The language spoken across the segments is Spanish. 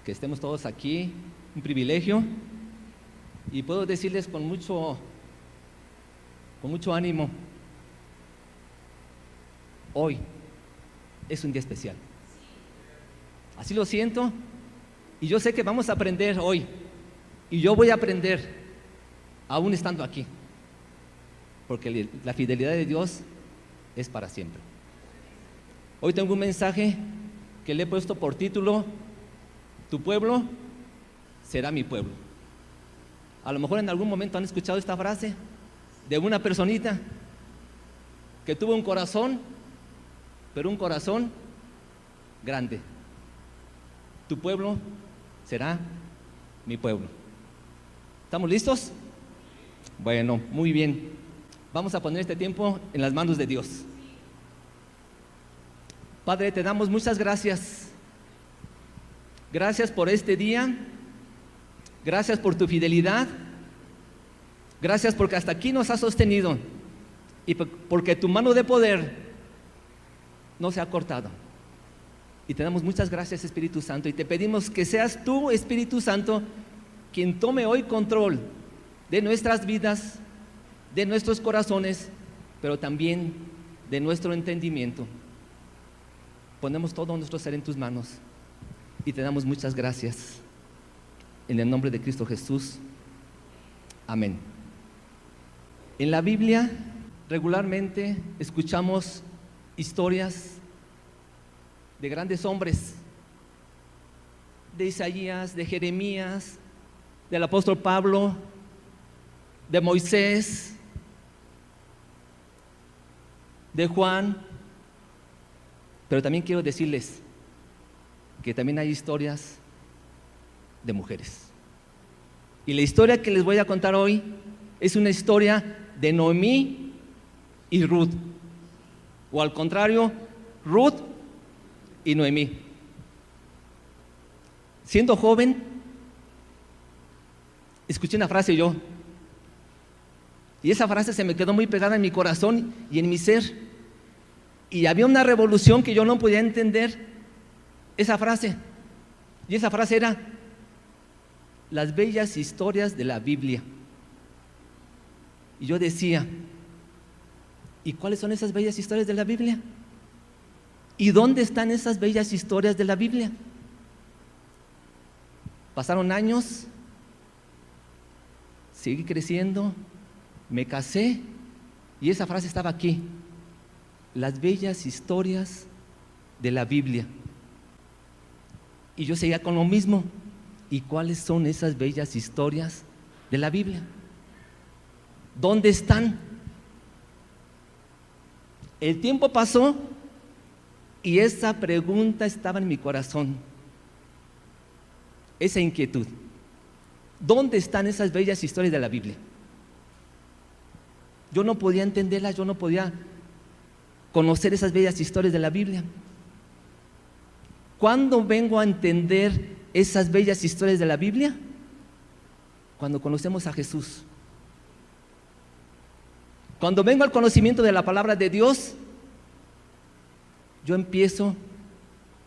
que estemos todos aquí, un privilegio, y puedo decirles con mucho ánimo, hoy es un día especial. Así lo siento, y yo sé que vamos a aprender hoy, y yo voy a aprender aún estando aquí, porque la fidelidad de Dios es para siempre. Hoy tengo un mensaje que le he puesto por título: tu pueblo será mi pueblo. A lo mejor en algún momento han escuchado esta frase de una personita que tuvo un corazón, pero un corazón grande. Tu pueblo será mi pueblo. ¿Estamos listos? Bueno, muy bien. Vamos a poner este tiempo en las manos de Dios. Padre, te damos muchas gracias. Gracias por este día. Gracias por tu fidelidad. Gracias porque hasta aquí nos has sostenido y porque tu mano de poder no se ha cortado. Y te damos muchas gracias, Espíritu Santo, y te pedimos que seas tú, Espíritu Santo, quien tome hoy control de nuestras vidas, de nuestros corazones, pero también de nuestro entendimiento. Ponemos todo nuestro ser en tus manos y te damos muchas gracias. En el nombre de Cristo Jesús. Amén. En la Biblia regularmente escuchamos historias de grandes hombres, de Isaías, de Jeremías, del apóstol Pablo, de Moisés, de Juan. Pero también quiero decirles que también hay historias de mujeres. Y la historia que les voy a contar hoy es una historia de Noemí y Ruth, o al contrario, Ruth y Noemí. Siendo joven, escuché una frase yo, y esa frase se me quedó muy pegada en mi corazón y en mi ser. Y había una revolución que yo no podía entender esa frase. Y esa frase era: las bellas historias de la Biblia. Y yo decía: ¿y cuáles son esas bellas historias de la Biblia? ¿Y dónde están esas bellas historias de la Biblia? Pasaron años, seguí creciendo, me casé y esa frase estaba aquí: las bellas historias de la Biblia. Y yo seguía con lo mismo: ¿y cuáles son esas bellas historias de la Biblia? ¿Dónde están? El tiempo pasó y esa pregunta estaba en mi corazón, esa inquietud: ¿dónde están esas bellas historias de la Biblia? Yo no podía entenderlas, yo no podía conocer esas bellas historias de la Biblia. ¿Cuándo vengo a entender esas bellas historias de la Biblia? Cuando conocemos a Jesús. Cuando vengo al conocimiento de la palabra de Dios, yo empiezo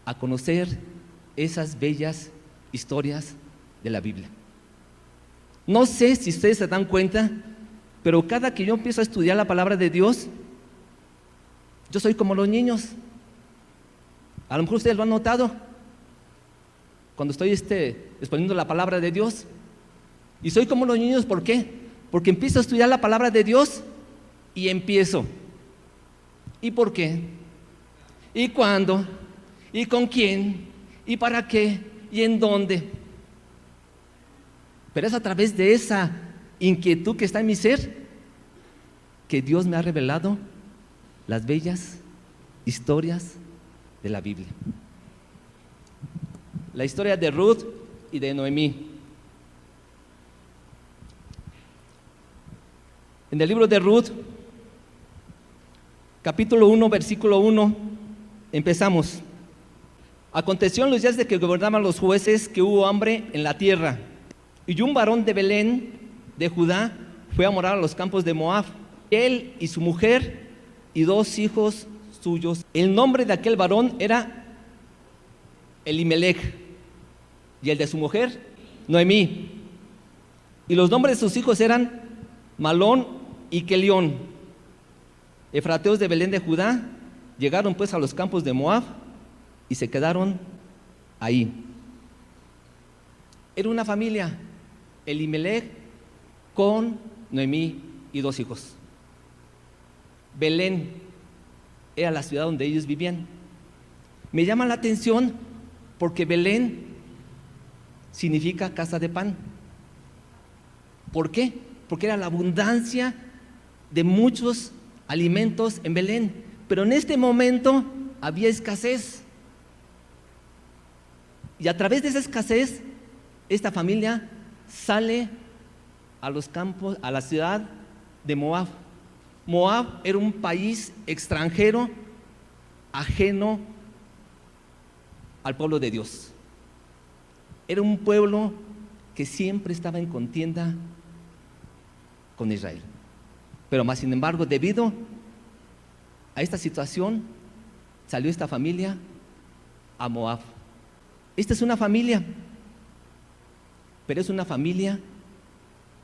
a conocer esas bellas historias de la Biblia. No sé si ustedes se dan cuenta, pero cada que yo empiezo a estudiar la palabra de Dios, yo soy como los niños. A lo mejor ustedes lo han notado cuando estoy exponiendo la palabra de Dios. Y soy como los niños, ¿por qué? Porque empiezo a estudiar la palabra de Dios y empiezo: ¿y por qué? ¿Y cuándo? ¿Y con quién? ¿Y para qué? ¿Y en dónde? Pero es a través de esa inquietud que está en mi ser que Dios me ha revelado las bellas historias de la Biblia. La historia de Ruth y de Noemí. En el libro de Ruth, capítulo 1, versículo 1, empezamos: aconteció en los días de que gobernaban los jueces que hubo hambre en la tierra, y un varón de Belén, de Judá, fue a morar a los campos de Moab, él y su mujer y 2 hijos suyos. El nombre de aquel varón era Elimelech, y el de su mujer, Noemí. Y los nombres de sus hijos eran Malón y Kelión, efrateos de Belén de Judá. Llegaron pues a los campos de Moab y se quedaron ahí. Era una familia, Elimelech con Noemí y 2 hijos. Belén era la ciudad donde ellos vivían. Me llama la atención porque Belén significa casa de pan. ¿Por qué? Porque era la abundancia de muchos alimentos en Belén, pero en este momento había escasez. Y a través de esa escasez, esta familia sale a los campos, a la ciudad de Moab. Moab era un país extranjero, ajeno al pueblo de Dios. Era un pueblo que siempre estaba en contienda con Israel. Pero más sin embargo, debido a esta situación, salió esta familia a Moab. Esta es una familia, pero es una familia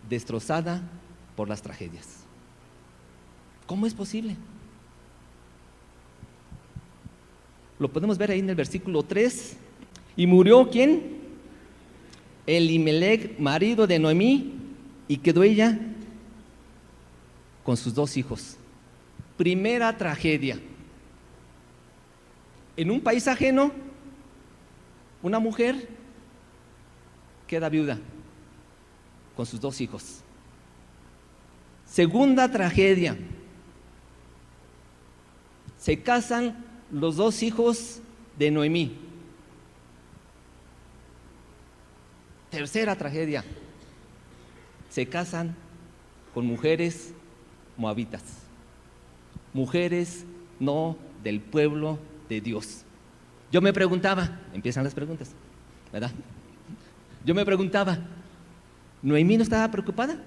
destrozada por las tragedias. ¿Cómo es posible? Lo podemos ver ahí en el versículo 3. ¿Y murió quién? Elimelech, marido de Noemí, y quedó ella con sus 2 hijos. Primera tragedia. En un país ajeno, una mujer queda viuda con sus 2 hijos. Segunda tragedia. Se casan los 2 hijos de Noemí. Tercera tragedia. Se casan con mujeres moabitas, mujeres no del pueblo de Dios. Yo me preguntaba, empiezan las preguntas, ¿verdad? Yo me preguntaba, ¿Noemí no estaba preocupada?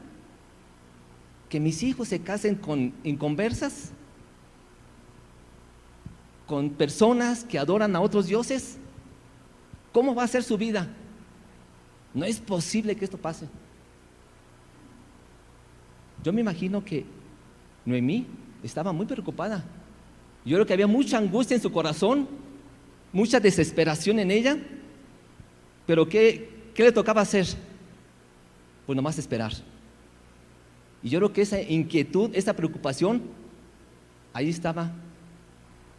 ¿Que mis hijos se casen con inconversas? ¿Con personas que adoran a otros dioses? ¿Cómo va a ser su vida? No es posible que esto pase. Yo me imagino que Noemí estaba muy preocupada. Yo creo que había mucha angustia en su corazón, mucha desesperación en ella. Pero ¿qué le tocaba hacer? Pues nomás esperar. Y yo creo que esa inquietud, esa preocupación, ahí estaba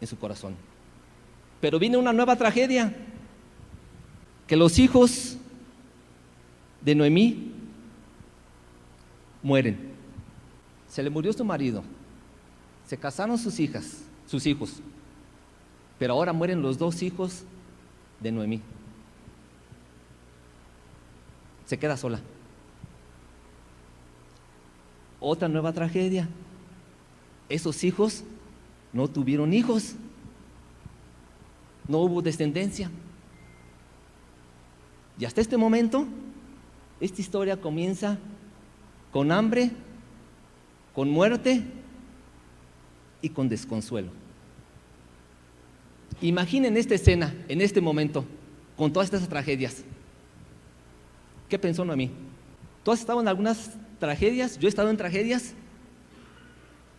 en su corazón. Pero viene una nueva tragedia, que los hijos de Noemí mueren. Se le murió su marido, se casaron sus hijos, pero ahora mueren los 2 hijos de Noemí. Se queda sola. Otra nueva tragedia. Esos hijos no tuvieron hijos, no hubo descendencia. Y hasta este momento, esta historia comienza con hambre, con muerte y con desconsuelo. Imaginen esta escena, en este momento, con todas estas tragedias. ¿Qué pensó Noemí? ¿Tú has estado en algunas tragedias? Yo he estado en tragedias.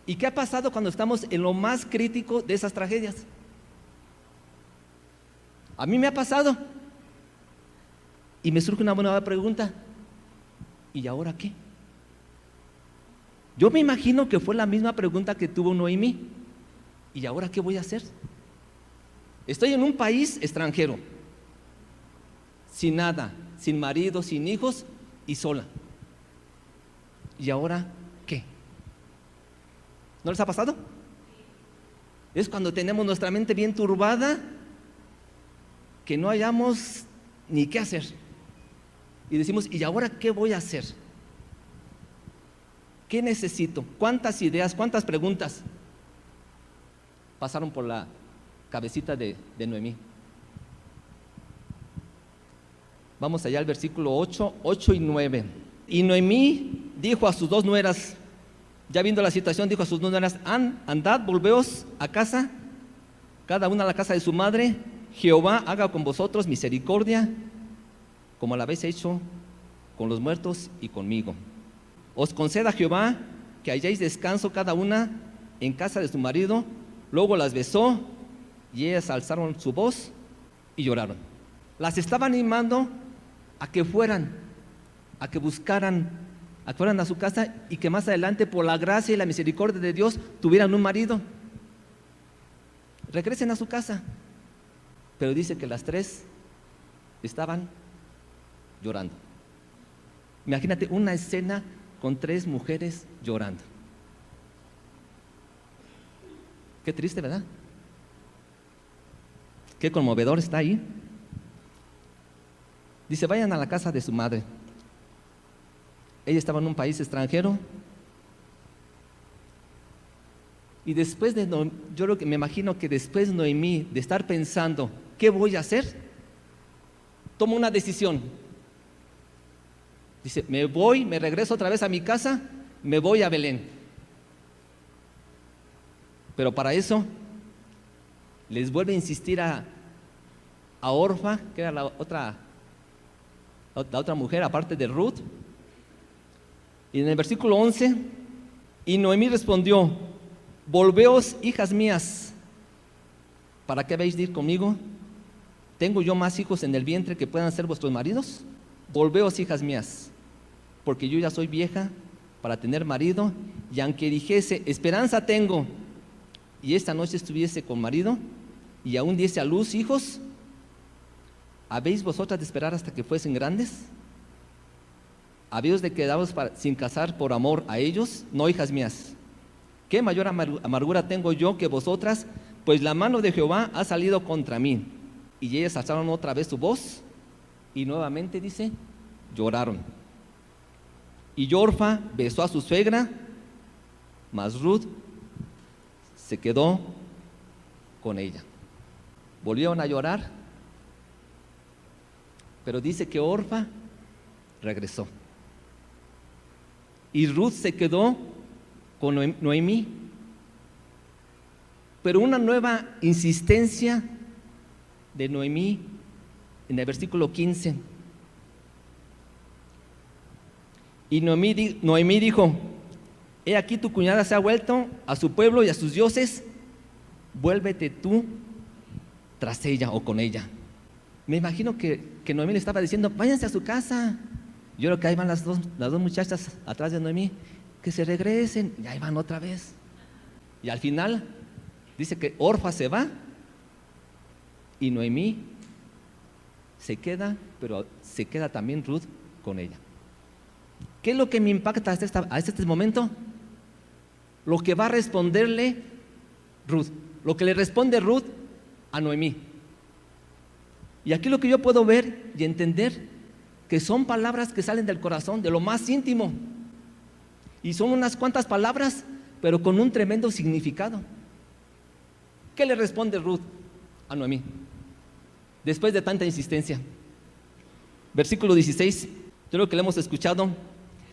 ¿Y qué ha pasado cuando estamos en lo más crítico de esas tragedias? A mí me ha pasado. Y me surge una nueva pregunta. ¿Y ahora qué? Yo me imagino que fue la misma pregunta que tuvo Noemí. ¿Y ahora qué voy a hacer? Estoy en un país extranjero, sin nada, sin marido, sin hijos y sola. ¿Y ahora qué? ¿No les ha pasado? Es cuando tenemos nuestra mente bien turbada, que no hayamos ni qué hacer. Y decimos, ¿y ahora qué voy a hacer? ¿Qué necesito? ¿Cuántas ideas, cuántas preguntas pasaron por la cabecita de Noemí? Vamos allá al versículo 8 y 9. Y Noemí dijo a sus 2 nueras, ya viendo la situación, dijo a sus 2 nueras: andad, volveos a casa, cada una a la casa de su madre. Jehová haga con vosotros misericordia, como la habéis hecho con los muertos y conmigo. Os conceda Jehová que halléis descanso cada una en casa de su marido. Luego las besó y ellas alzaron su voz y lloraron. Las estaba animando a que fueran, a que buscaran, a que fueran a su casa y que más adelante, por la gracia y la misericordia de Dios, tuvieran un marido. Regresen a su casa. Pero dice que las tres estaban llorando. Imagínate una escena con tres mujeres llorando. Qué triste, ¿verdad? Qué conmovedor está ahí. Dice, vayan a la casa de su madre. Ella estaba en un país extranjero. Y después de, yo creo que me imagino que después Noemí, de estar pensando, ¿qué voy a hacer? Toma una decisión. Dice, me regreso otra vez a mi casa, me voy a Belén. Pero para eso, les vuelve a insistir a Orfa, que era la otra mujer, aparte de Ruth. Y en el versículo 11, y Noemí respondió, volveos, hijas mías, ¿para qué habéis de ir conmigo? ¿Tengo yo más hijos en el vientre que puedan ser vuestros maridos? Volveos, hijas mías, porque yo ya soy vieja para tener marido, y aunque dijese, esperanza tengo, y esta noche estuviese con marido, y aún diese a luz hijos, ¿habéis vosotras de esperar hasta que fuesen grandes? ¿Habéis de quedaros sin casar por amor a ellos? No, hijas mías, ¿qué mayor amargura tengo yo que vosotras? Pues la mano de Jehová ha salido contra mí. Y ellas alzaron otra vez su voz, y nuevamente dice, lloraron. Y Orfa besó a su suegra, mas Ruth se quedó con ella. Volvieron a llorar, pero dice que Orfa regresó. Y Ruth se quedó con Noemí. Pero una nueva insistencia de Noemí en el versículo 15. Y Noemí dijo, he aquí tu cuñada se ha vuelto a su pueblo y a sus dioses, vuélvete tú tras ella o con ella. Me imagino que Noemí le estaba diciendo, váyanse a su casa. Yo creo que ahí van las dos muchachas atrás de Noemí, que se regresen, y ahí van otra vez. Y al final dice que Orfa se va y Noemí se queda, pero se queda también Ruth con ella. ¿Qué es lo que me impacta hasta este momento? Lo que va a responderle Ruth, lo que le responde Ruth a Noemí. Y aquí lo que yo puedo ver y entender, que son palabras que salen del corazón, de lo más íntimo. Y son unas cuantas palabras, pero con un tremendo significado. ¿Qué le responde Ruth a Noemí? Después de tanta insistencia. Versículo 16, yo lo que le hemos escuchado.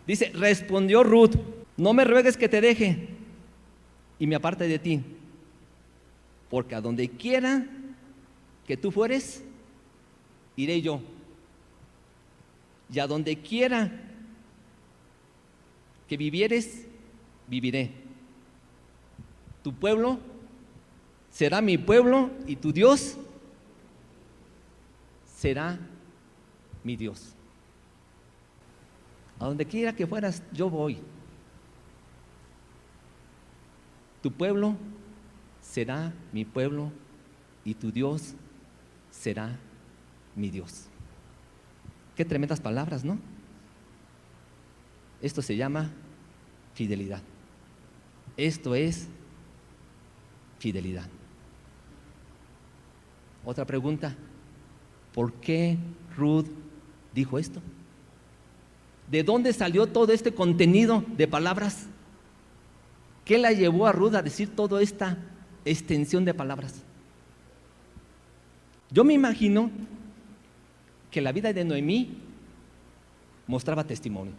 Dice, respondió Ruth, no me ruegues que te deje y me aparte de ti, porque a donde quiera que tú fueres, iré yo. Y a donde quiera que vivieres, viviré. Tu pueblo será mi pueblo y tu Dios será mi Dios. A donde quiera que fueras, yo voy. Tu pueblo será mi pueblo y tu Dios será mi Dios. Qué tremendas palabras, ¿no? Esto se llama fidelidad. Esto es fidelidad. Otra pregunta, ¿por qué Ruth dijo esto? ¿De dónde salió todo este contenido de palabras? ¿Qué la llevó a Ruth a decir toda esta extensión de palabras? Yo me imagino que la vida de Noemí mostraba testimonio.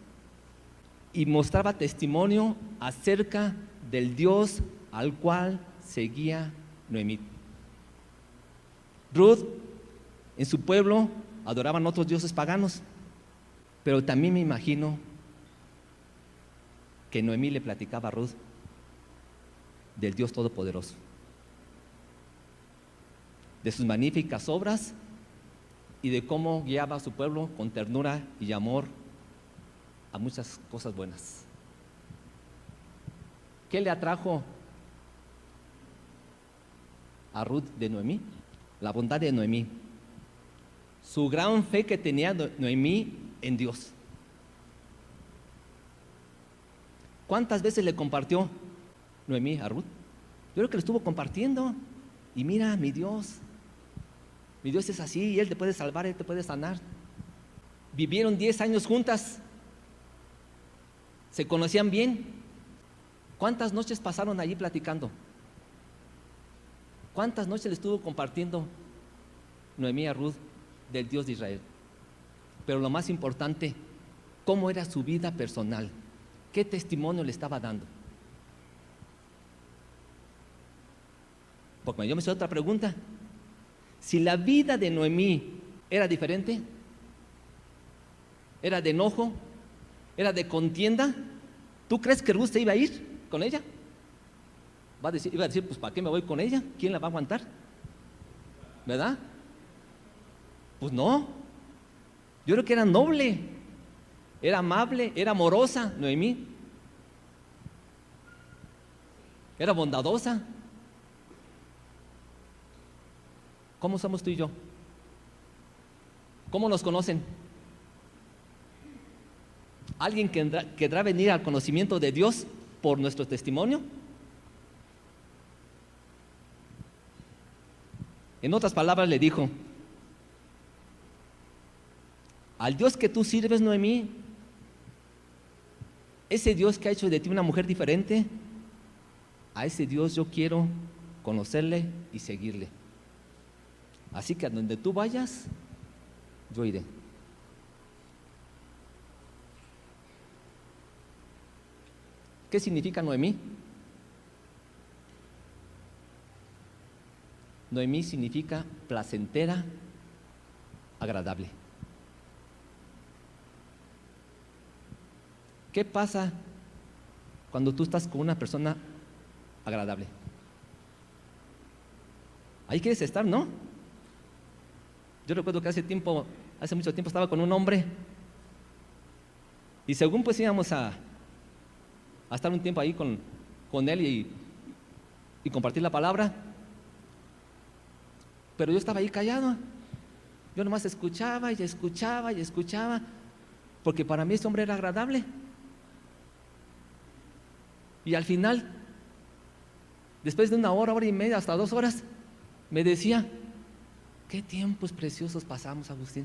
Y mostraba testimonio acerca del Dios al cual seguía Noemí. Ruth, en su pueblo, adoraban otros dioses paganos, pero también me imagino que Noemí le platicaba a Ruth del Dios Todopoderoso, de sus magníficas obras y de cómo guiaba a su pueblo con ternura y amor a muchas cosas buenas. ¿Qué le atrajo a Ruth de Noemí? La bondad de Noemí, su gran fe que tenía Noemí en Dios. ¿Cuántas veces le compartió Noemí a Ruth? Yo creo que le estuvo compartiendo. Y mira, mi Dios es así, y Él te puede salvar, Él te puede sanar. Vivieron 10 años juntas, se conocían bien. ¿Cuántas noches pasaron allí platicando? ¿Cuántas noches le estuvo compartiendo Noemí a Ruth del Dios de Israel? Pero lo más importante, ¿cómo era su vida personal? ¿Qué testimonio le estaba dando? Porque yo me hice otra pregunta. Si la vida de Noemí era diferente, era de enojo, era de contienda, ¿tú crees que Ruth se iba a ir con ella? Iba a decir, pues ¿para qué me voy con ella? ¿Quién la va a aguantar? ¿Verdad? Pues no. Yo creo que era noble, era amable, era amorosa Noemí, era bondadosa. ¿Cómo somos tú y yo? ¿Cómo nos conocen? ¿Alguien querrá venir al conocimiento de Dios por nuestro testimonio? En otras palabras le dijo: al Dios que tú sirves, Noemí, ese Dios que ha hecho de ti una mujer diferente, a ese Dios yo quiero conocerle y seguirle. Así que a donde tú vayas, yo iré. ¿Qué significa Noemí? Noemí significa placentera, agradable. ¿Qué pasa cuando tú estás con una persona agradable? Ahí quieres estar, ¿no? Yo recuerdo que hace mucho tiempo estaba con un hombre y según pues íbamos a estar un tiempo ahí con él y compartir la palabra, pero yo estaba ahí callado. Yo nomás escuchaba y escuchaba y escuchaba, porque para mí ese hombre era agradable. Y al final, después de 1 hora, hora y media, hasta 2 horas, me decía: qué tiempos preciosos pasamos, Agustín.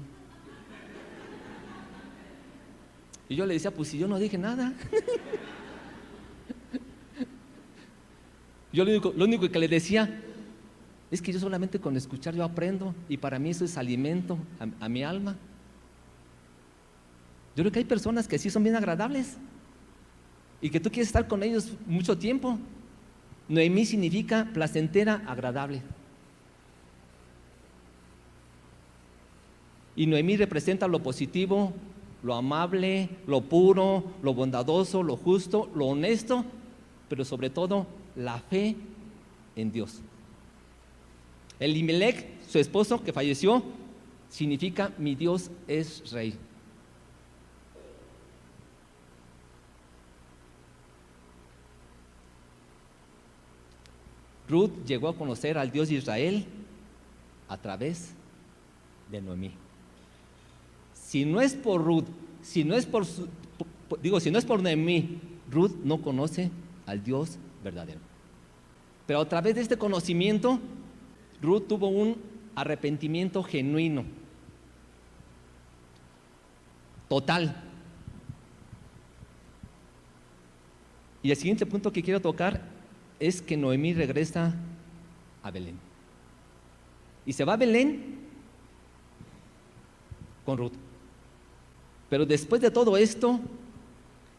Y yo le decía: pues si yo no dije nada. Yo lo único que le decía es que yo solamente con escuchar yo aprendo, y para mí eso es alimento a mi alma. Yo creo que hay personas que sí son bien agradables y que tú quieres estar con ellos mucho tiempo. Noemí significa placentera, agradable. Y Noemí representa lo positivo, lo amable, lo puro, lo bondadoso, lo justo, lo honesto, pero sobre todo la fe en Dios. Elimelech, su esposo que falleció, significa mi Dios es rey. Ruth llegó a conocer al Dios de Israel a través de Noemí. Si no es por Ruth, si no es por Noemí, Ruth no conoce al Dios verdadero. Pero a través de este conocimiento, Ruth tuvo un arrepentimiento genuino, total. Y el siguiente punto que quiero tocar es que Noemí regresa a Belén. Y se va a Belén con Ruth. Pero después de todo esto,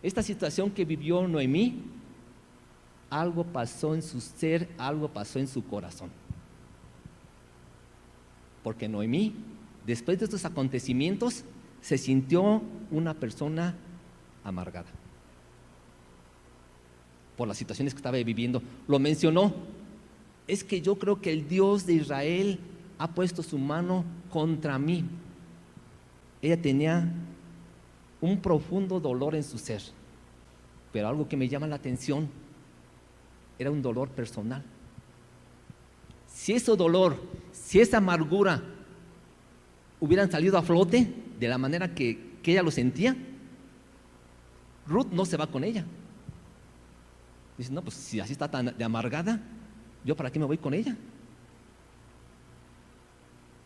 esta situación que vivió Noemí, algo pasó en su ser, algo pasó en su corazón. Porque Noemí, después de estos acontecimientos, se sintió una persona amargada por las situaciones que estaba viviendo. Lo mencionó: es que yo creo que el Dios de Israel ha puesto su mano contra mí. Ella tenía un profundo dolor en su ser, pero algo que me llama la atención, era un dolor personal. Si ese dolor, si esa amargura hubieran salido a flote de la manera que ella lo sentía, Ruth no se va con ella. Dice: no, pues si así está tan de amargada, ¿yo para qué me voy con ella?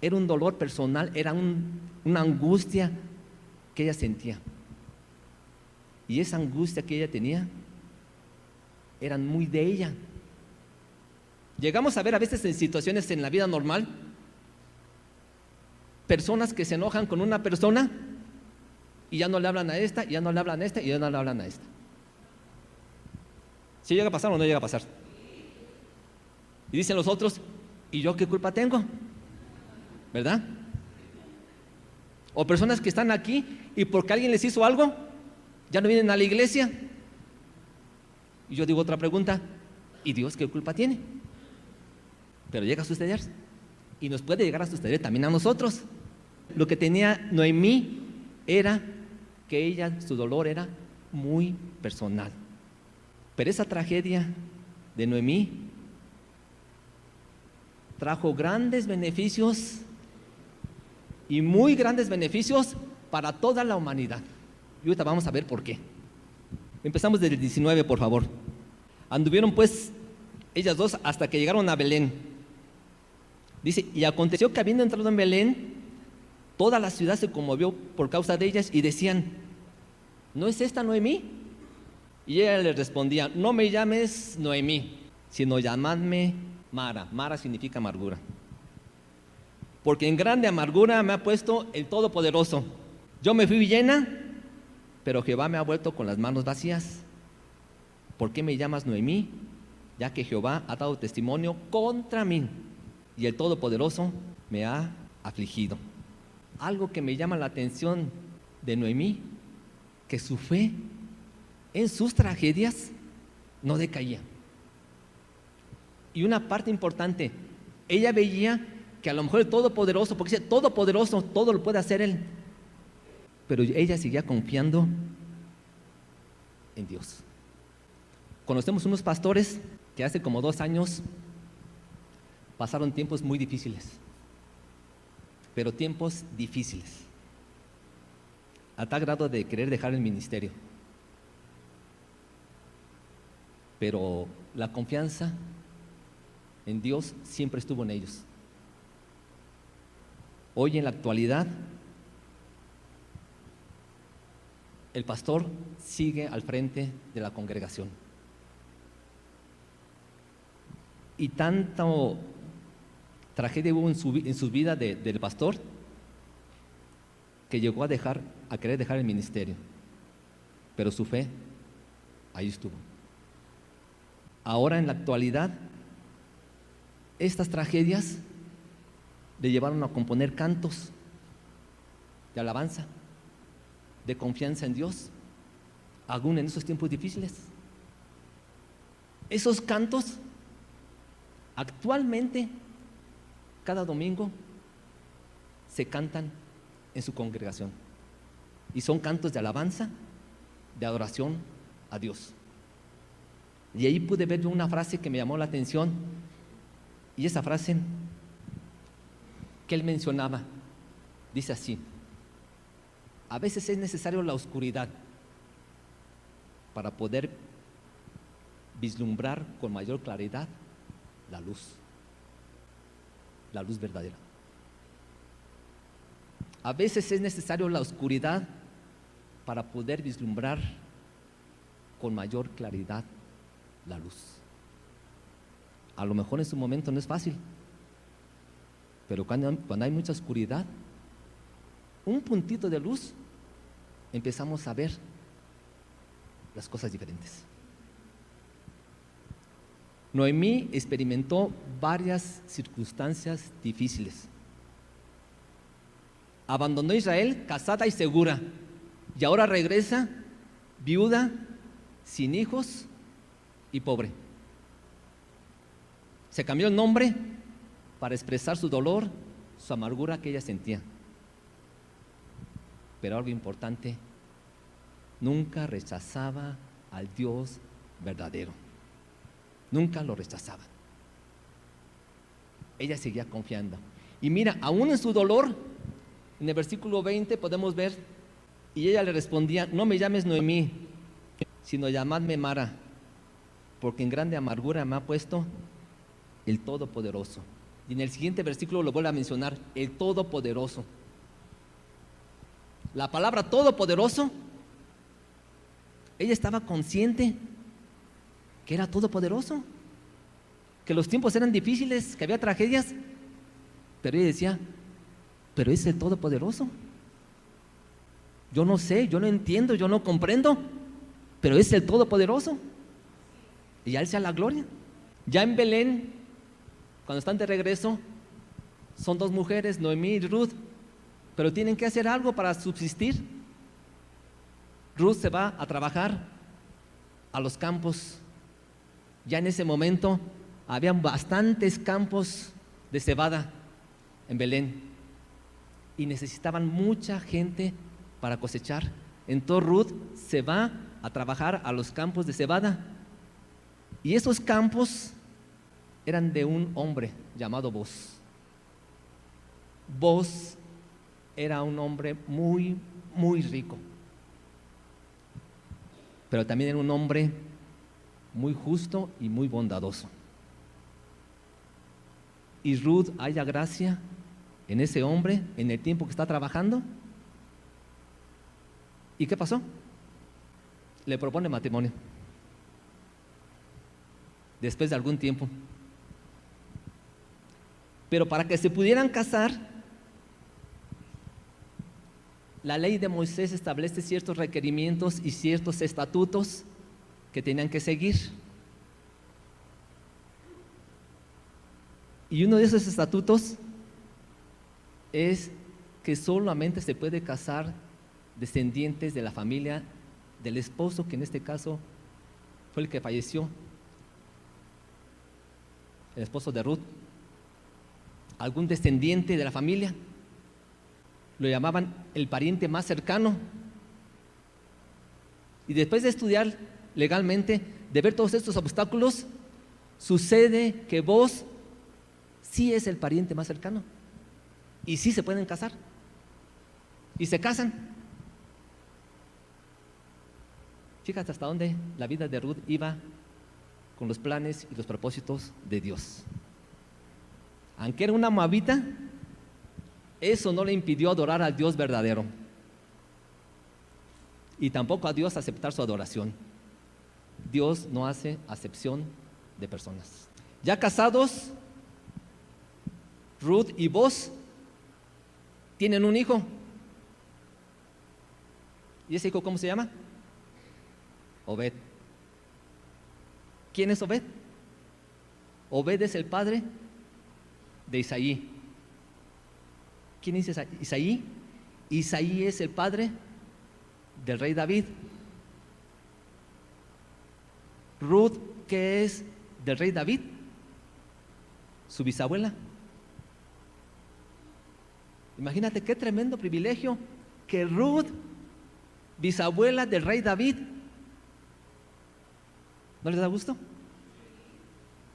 Era un dolor personal, era una angustia que ella sentía. Y esa angustia que ella tenía, eran muy de ella. Llegamos a ver a veces en situaciones en la vida normal, personas que se enojan con una persona y ya no le hablan a esta, y ya no le hablan a esta, y ya no le hablan a esta. ¿Sí llega a pasar o no llega a pasar? Y dicen los otros: ¿y yo qué culpa tengo? ¿Verdad? O personas que están aquí y porque alguien les hizo algo, ya no vienen a la iglesia. Y yo digo otra pregunta: ¿y Dios qué culpa tiene? Pero llega a suceder, y nos puede llegar a suceder también a nosotros. Lo que tenía Noemí era que ella, su dolor era muy personal. Pero esa tragedia de Noemí trajo grandes beneficios, y muy grandes beneficios para toda la humanidad. Y ahorita vamos a ver por qué. Empezamos desde el 19, por favor. Anduvieron pues ellas dos hasta que llegaron a Belén. Dice: y aconteció que habiendo entrado en Belén, toda la ciudad se conmovió por causa de ellas, y decían: ¿no es esta Noemí? Y ella les respondía: no me llames Noemí, sino llamadme Mara. Mara significa amargura. Porque en grande amargura me ha puesto el Todopoderoso. Yo me fui llena, pero Jehová me ha vuelto con las manos vacías. ¿Por qué me llamas Noemí? Ya que Jehová ha dado testimonio contra mí, y el Todopoderoso me ha afligido. Algo que me llama la atención de Noemí, que su fe en sus tragedias no decaía. Y una parte importante, ella veía que a lo mejor el Todopoderoso, porque dice Todopoderoso, todo lo puede hacer Él, pero ella seguía confiando en Dios. Conocemos unos pastores que hace como 2 años pasaron tiempos muy difíciles, pero tiempos difíciles, a tal grado de querer dejar el ministerio. Pero la confianza en Dios siempre estuvo en ellos. Hoy en la actualidad, el pastor sigue al frente de la congregación. Y tanto tragedia hubo en su vida del pastor, que llegó a querer dejar el ministerio. Pero su fe ahí estuvo. Ahora en la actualidad, estas tragedias le llevaron a componer cantos de alabanza, de confianza en Dios, aún en esos tiempos difíciles. Esos cantos actualmente cada domingo se cantan en su congregación, y son cantos de alabanza, de adoración a Dios. Y ahí pude ver una frase que me llamó la atención, y esa frase que él mencionaba dice así: a veces es necesario la oscuridad para poder vislumbrar con mayor claridad la luz verdadera. A veces es necesario la oscuridad para poder vislumbrar con mayor claridad la luz. A lo mejor en su momento no es fácil, pero cuando hay mucha oscuridad, un puntito de luz, empezamos a ver las cosas diferentes. Noemí experimentó varias circunstancias difíciles, abandonó Israel casada y segura, y ahora regresa viuda, sin hijos y pobre. Se cambió el nombre para expresar su dolor, su amargura que ella sentía. Pero algo importante, nunca rechazaba al Dios verdadero. Nunca lo rechazaba. Ella seguía confiando. Y mira, aún en su dolor, en el versículo 20 podemos ver, y ella le respondía: no me llames Noemí, sino llamadme Mara, porque en grande amargura me ha puesto el Todopoderoso. Y en el siguiente versículo lo vuelve a mencionar, el Todopoderoso. La palabra Todopoderoso, ella estaba consciente que era todopoderoso, que los tiempos eran difíciles, que había tragedias, pero ella decía: pero es el Todopoderoso. Yo no sé, yo no entiendo, yo no comprendo, pero es el Todopoderoso. Y a Él sea la gloria. Ya en Belén, cuando están de regreso, son dos mujeres, Noemí y Ruth, pero tienen que hacer algo para subsistir. Ruth se va a trabajar a los campos. Ya en ese momento habían bastantes campos de cebada en Belén y necesitaban mucha gente para cosechar. Entonces Ruth se va a trabajar a los campos de cebada, y esos campos eran de un hombre llamado Boz. Boz era un hombre muy, muy rico, pero también era un hombre muy justo y muy bondadoso. Y Ruth halla gracia en ese hombre en el tiempo que está trabajando. ¿Y qué pasó? Le propone matrimonio después de algún tiempo. Pero para que se pudieran casar, la ley de Moisés establece ciertos requerimientos y ciertos estatutos que tenían que seguir. Y uno de esos estatutos es que solamente se puede casar descendientes de la familia del esposo, que en este caso fue el que falleció, el esposo de Ruth. Algún descendiente de la familia, lo llamaban el pariente más cercano. Y después de estudiar legalmente, de ver todos estos obstáculos, sucede que vos sí es el pariente más cercano y sí se pueden casar y se casan. Fíjate hasta dónde la vida de Ruth iba con los planes y los propósitos de Dios. Aunque era una moabita, eso no le impidió adorar al Dios verdadero y tampoco a Dios aceptar su adoración. Dios no hace acepción de personas. Ya casados, Ruth y Boz tienen un hijo. ¿Y ese hijo cómo se llama? Obed. ¿Quién es Obed? Obed es el padre de Isaí. ¿Quién es Isaí? Isaí es el padre del rey David. Ruth, ¿qué es del rey David? Su bisabuela. Imagínate qué tremendo privilegio que Ruth, bisabuela del rey David. ¿No les da gusto?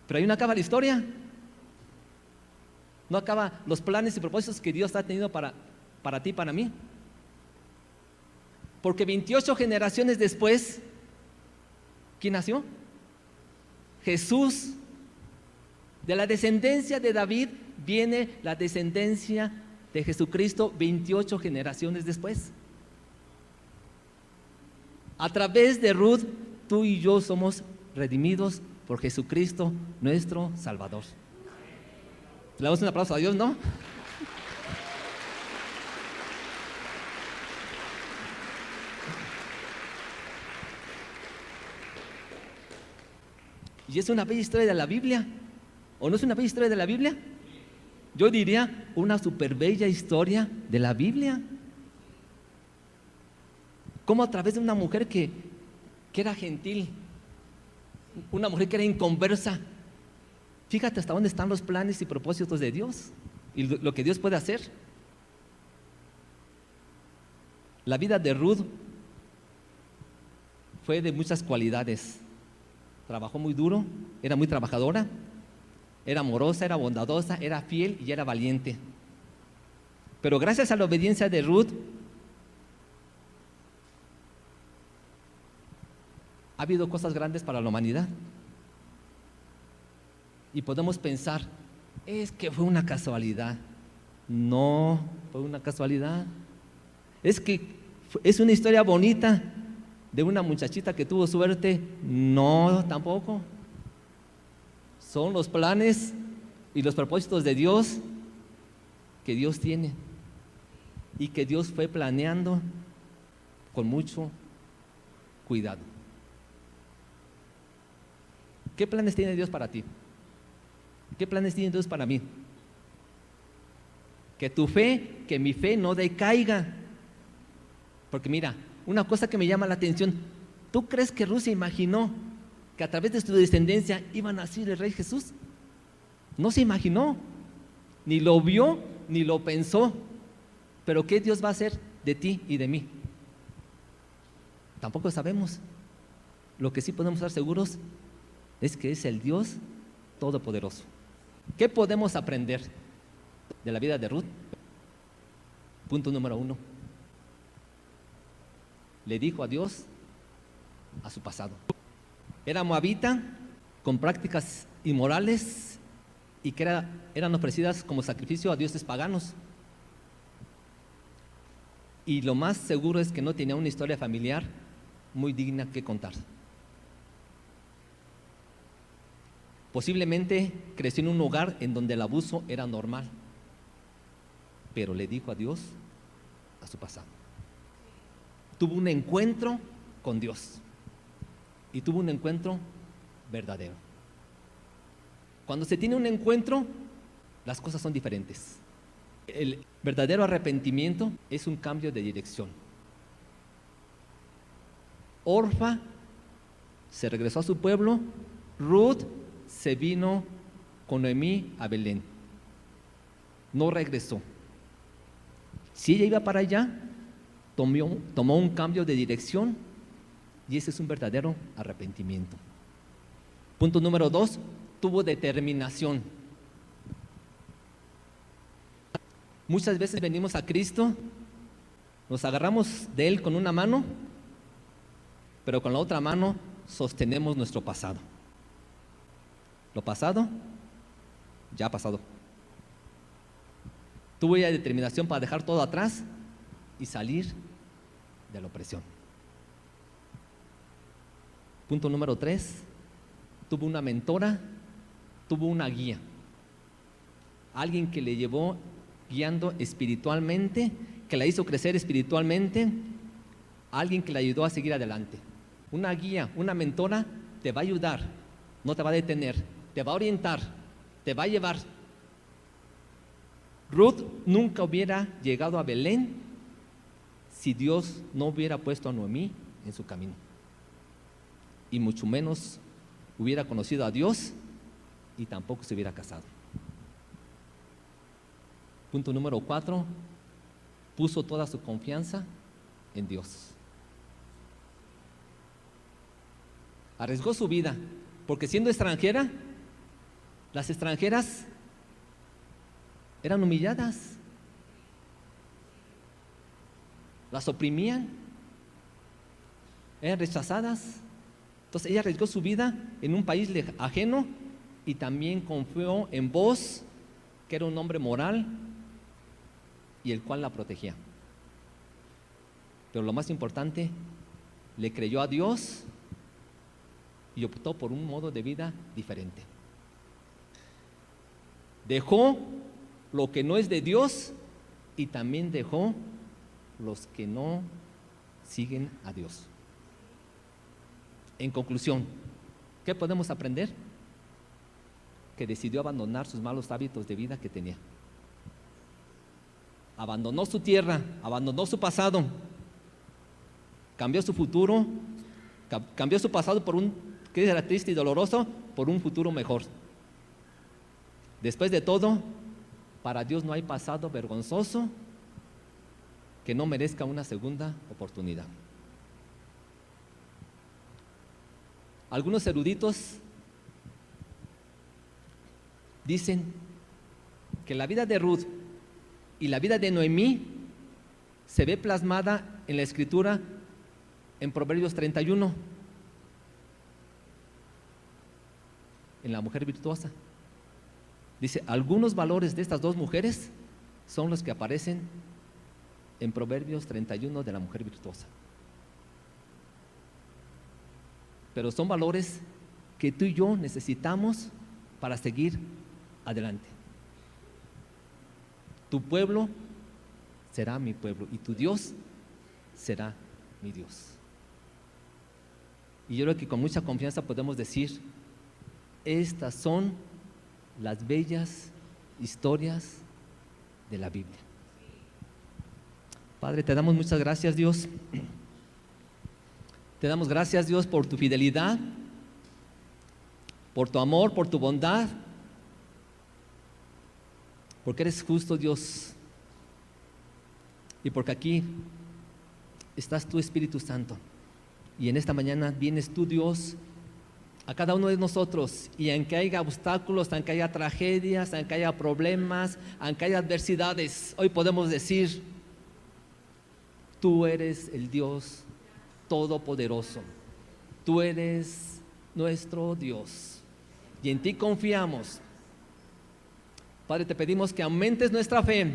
Pero ahí no acaba la historia. No acaba los planes y propósitos que Dios ha tenido para ti y para mí. Porque 28 generaciones después, ¿quién nació? Jesús. De la descendencia de David viene la descendencia de Jesucristo 28 generaciones después. A través de Ruth, tú y yo somos redimidos por Jesucristo, nuestro Salvador. Le damos un aplauso a Dios, ¿no? ¿Y es una bella historia de la Biblia? ¿O no es una bella historia de la Biblia? yo diría una súper bella historia de la Biblia. Cómo a través de una mujer que era gentil, una mujer que era inconversa, fíjate hasta dónde están los planes y propósitos de Dios y lo que Dios puede hacer. La vida de Ruth fue de muchas cualidades. Trabajó muy duro, era muy trabajadora, era amorosa, era bondadosa, era fiel y era valiente. Pero gracias a la obediencia de Ruth, ha habido cosas grandes para la humanidad. Y podemos pensar, es que fue una casualidad. No fue una casualidad. Es que es una historia bonita de una muchachita que tuvo suerte. No, tampoco. Son los planes y los propósitos de Dios que Dios tiene y que Dios fue planeando con mucho cuidado. ¿Qué planes tiene Dios para ti? ¿Qué planes tiene Dios para mí? Que tu fe, que mi fe no decaiga. Porque mira, una cosa que me llama la atención, ¿tú crees que Rusia imaginó que a través de su descendencia iba a nacer el Rey Jesús? No se imaginó, ni lo vio, ni lo pensó. Pero ¿qué Dios va a hacer de ti y de mí? Tampoco sabemos. Lo que sí podemos estar seguros es que es el Dios Todopoderoso. ¿Qué podemos aprender de la vida de Ruth? Punto número 1. Le dijo adiós a su pasado. Era moabita, con prácticas inmorales y que eran ofrecidas como sacrificio a dioses paganos. Y lo más seguro es que no tenía una historia familiar muy digna que contar. Posiblemente creció en un hogar en donde el abuso era normal, pero le dijo adiós a su pasado. Tuvo un encuentro con Dios y tuvo un encuentro verdadero. Cuando se tiene un encuentro, las cosas son diferentes. El verdadero arrepentimiento es un cambio de dirección. Orfa se regresó a su pueblo, Ruth se vino con Noemí a Belén. No regresó. Si ella iba para allá, tomó un cambio de dirección y ese es un verdadero arrepentimiento. Punto número 2, tuvo determinación. Muchas veces venimos a Cristo, nos agarramos de Él con una mano, pero con la otra mano sostenemos nuestro pasado. Lo pasado, ya ha pasado. Tuve ya determinación para dejar todo atrás y salir de la opresión. Punto número 3, tuvo una mentora, tuvo una guía. Alguien que le llevó guiando espiritualmente, que la hizo crecer espiritualmente, alguien que le ayudó a seguir adelante. Una guía, una mentora te va a ayudar, no te va a detener, te va a orientar, te va a llevar. Ruth nunca hubiera llegado a Belén si Dios no hubiera puesto a Noemí en su camino. Y mucho menos hubiera conocido a Dios y tampoco se hubiera casado. Punto número 4, puso toda su confianza en Dios. Arriesgó su vida, porque siendo extranjera, las extranjeras eran humilladas, las oprimían, eran rechazadas. Entonces ella arriesgó su vida en un país ajeno y también confió en Boaz, que era un hombre moral y el cual la protegía. Pero lo más importante, le creyó a Dios y optó por un modo de vida diferente. Dejó lo que no es de Dios y también dejó los que no siguen a Dios. En conclusión, ¿qué podemos aprender? Que decidió abandonar sus malos hábitos de vida que tenía. abandonó su tierra, abandonó su pasado, cambió su futuro, cambió su pasado por que era triste y doloroso, por un futuro mejor. Después de todo, para Dios no hay pasado vergonzoso que no merezca una segunda oportunidad. Algunos eruditos dicen que la vida de Ruth y la vida de Noemí se ve plasmada en la Escritura en Proverbios 31, en la mujer virtuosa. Dice, algunos valores de estas dos mujeres son los que aparecen en Proverbios 31 de la mujer virtuosa. Pero son valores que tú y yo necesitamos para seguir adelante. Tu pueblo será mi pueblo y tu Dios será mi Dios. Y yo creo que con mucha confianza podemos decir, estas son las bellas historias de la Biblia. Padre, te damos muchas gracias, Dios. Te damos gracias, Dios, por tu fidelidad, por tu amor, por tu bondad, porque eres justo, Dios, y porque aquí estás tu Espíritu Santo. Y en esta mañana vienes tú, Dios, a cada uno de nosotros, y aunque haya obstáculos, aunque haya tragedias, aunque haya problemas, aunque haya adversidades, hoy podemos decir, tú eres el Dios todopoderoso, tú eres nuestro Dios, y en ti confiamos. Padre, te pedimos que aumentes nuestra fe,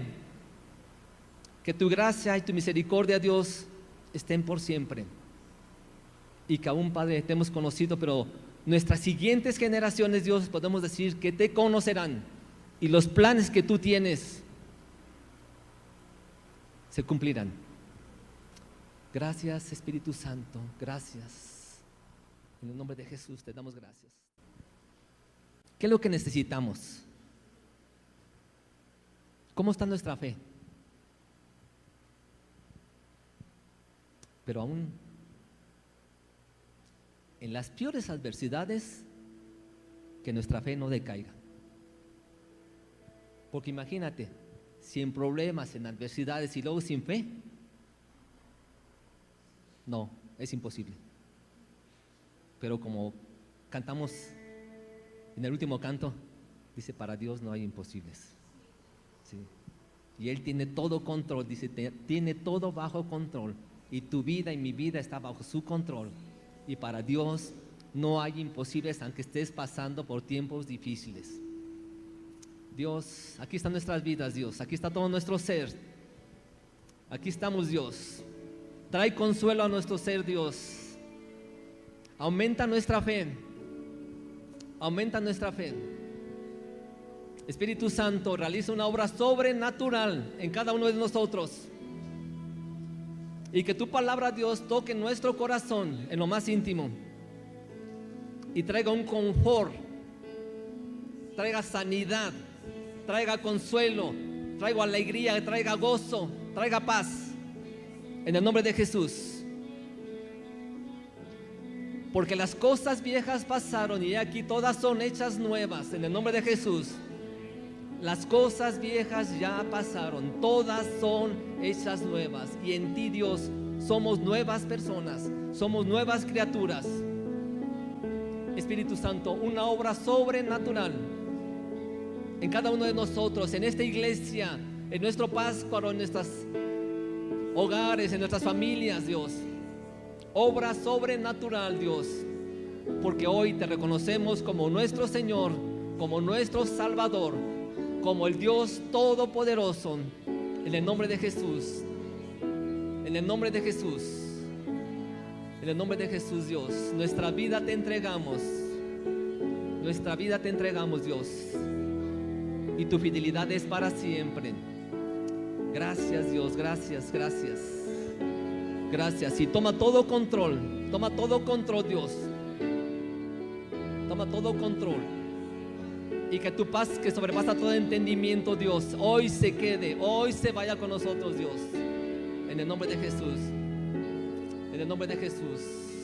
que tu gracia y tu misericordia, Dios, estén por siempre, y que aún, Padre, te hemos conocido, pero nuestras siguientes generaciones, Dios, podemos decir que te conocerán y los planes que tú tienes se cumplirán. Gracias, Espíritu Santo, gracias. En el nombre de Jesús te damos gracias. ¿Qué es lo que necesitamos? ¿Cómo está nuestra fe? Pero aún en las peores adversidades, que nuestra fe no decaiga. Porque imagínate, si en problemas, en adversidades y luego sin fe, no, es imposible. Pero como cantamos en el último canto, dice, para Dios no hay imposibles. ¿Sí? Y Él tiene todo control, dice, tiene todo bajo control. Y tu vida y mi vida está bajo su control. Y para Dios no hay imposibles, aunque estés pasando por tiempos difíciles. Dios, aquí están nuestras vidas, Dios, aquí está todo nuestro ser. Aquí estamos, Dios. Trae consuelo a nuestro ser, Dios. Aumenta nuestra fe. Aumenta nuestra fe. Espíritu Santo, realiza una obra sobrenatural en cada uno de nosotros. Y que tu palabra, Dios, toque nuestro corazón en lo más íntimo y traiga un confort, traiga sanidad, traiga consuelo, traiga alegría, traiga gozo, traiga paz, en el nombre de Jesús. Porque las cosas viejas pasaron y aquí todas son hechas nuevas, en el nombre de Jesús. Las cosas viejas ya pasaron, todas son hechas nuevas. Y en ti, Dios, somos nuevas personas, somos nuevas criaturas. Espíritu Santo, una obra sobrenatural en cada uno de nosotros, en esta iglesia, en nuestro Páscuaro, en nuestros hogares, en nuestras familias, Dios. Obra sobrenatural, Dios, porque hoy te reconocemos como nuestro Señor, como nuestro Salvador, como el Dios Todopoderoso, en el nombre de Jesús, en el nombre de Jesús, en el nombre de Jesús, Dios. Nuestra vida te entregamos, nuestra vida te entregamos, Dios, y tu fidelidad es para siempre. Gracias, Dios, gracias, gracias, gracias. Y toma todo control, Dios, toma todo control. Y que tu paz que sobrepasa todo entendimiento, Dios, hoy se quede, hoy se vaya con nosotros, Dios. En el nombre de Jesús. En el nombre de Jesús.